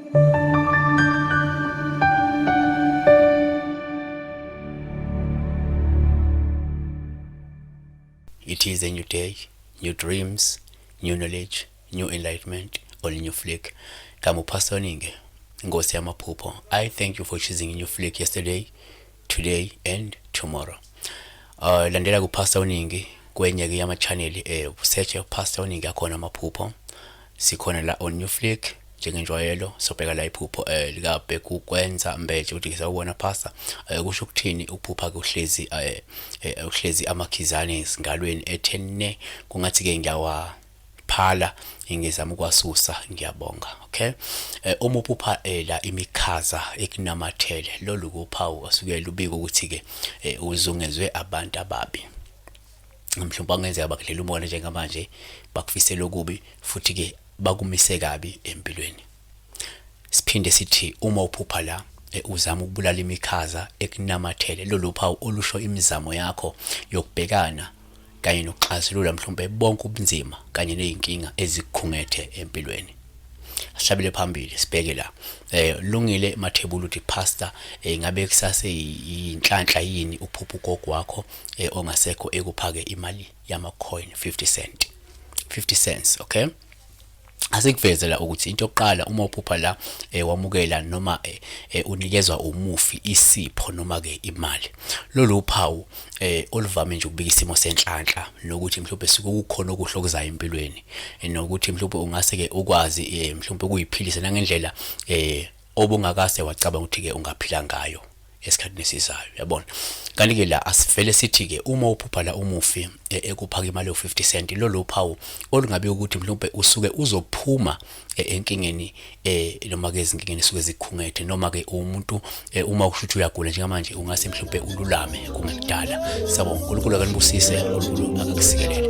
It is a new day, new dreams, new knowledge, new enlightenment, or new flick. Kamu Pastor Ninge, Ngosi Yamaphupho. I thank you for choosing a new flick yesterday, today, and tomorrow. Landela ku Pastor Ninge kwenye yama channel search Pastor Ninge akhona amaphupho. Sikhona la on new flick njengenjwayelo sobheka la iphupho likabheka ukwenza mbeje ukuthi ngisawubona pastor kusho ukuthini ukuphupha kuhlezi uhlezi amakhizane esingalweni ethenne kungathi ke ngiyawaphala ngizama ukwasusa ngiyabonga. Okay, uma uphupha la imikhaza ekunamathele lolu kuphawu asukela ubika ukuthi ke uzungezwe abantu ababi, mhlawumbe angenzeka bakudlela umoya njengamanje bakufisela okubi futhi ke bakumise kabi empilweni. Siphinde sithi uma uphupha la uzama ukubulala imikhaza ekunamathele lolu phawu olusho imizamo yakho yokubhekana kanye nokuxazulula mhlawumbe bonke ubunzima kanye nezinkinga ezikukhungethe empilweni. Ashabele phambili sibheke la lungile mathebula uthi pastor ngabe kusase inhlanhla yini uphupha ugogo wakho ongasekho ekuphake imali yama coin 50 cents. Okay, asikuvezela ukuthi into yokuqala uma uphupha la wamukela noma unikezwa umufi, isipho noma ke imali, lolu phawu oluvame nje ukubika isimo senhlanhla nokuthi mhlawumbe sikukhona okuhle okuzayo empilweni nokuthi mhlawumbe ungase ke ukwazi mhlawumbe ukuyiphilisa nangendlela obungakase wacabanga ukuthi ke ungaphila ngayo esikhathini esizayo, yabona. Kanti ke la asivele sithi ke uma uphupha la umufi ekuphaka imali yo50 cent lolu phawu olungabe ukuthi mhlawumbe usuke uzophuma enkingeni noma ke izinkingeni suke zikhungethe noma ke umuntu uma ushuthi uyagula njengamanje ungase mhlawumbe ululame kungekudala. Sabonga uNkulunkulu akanibusise, uNkulunkulu akakusikelele.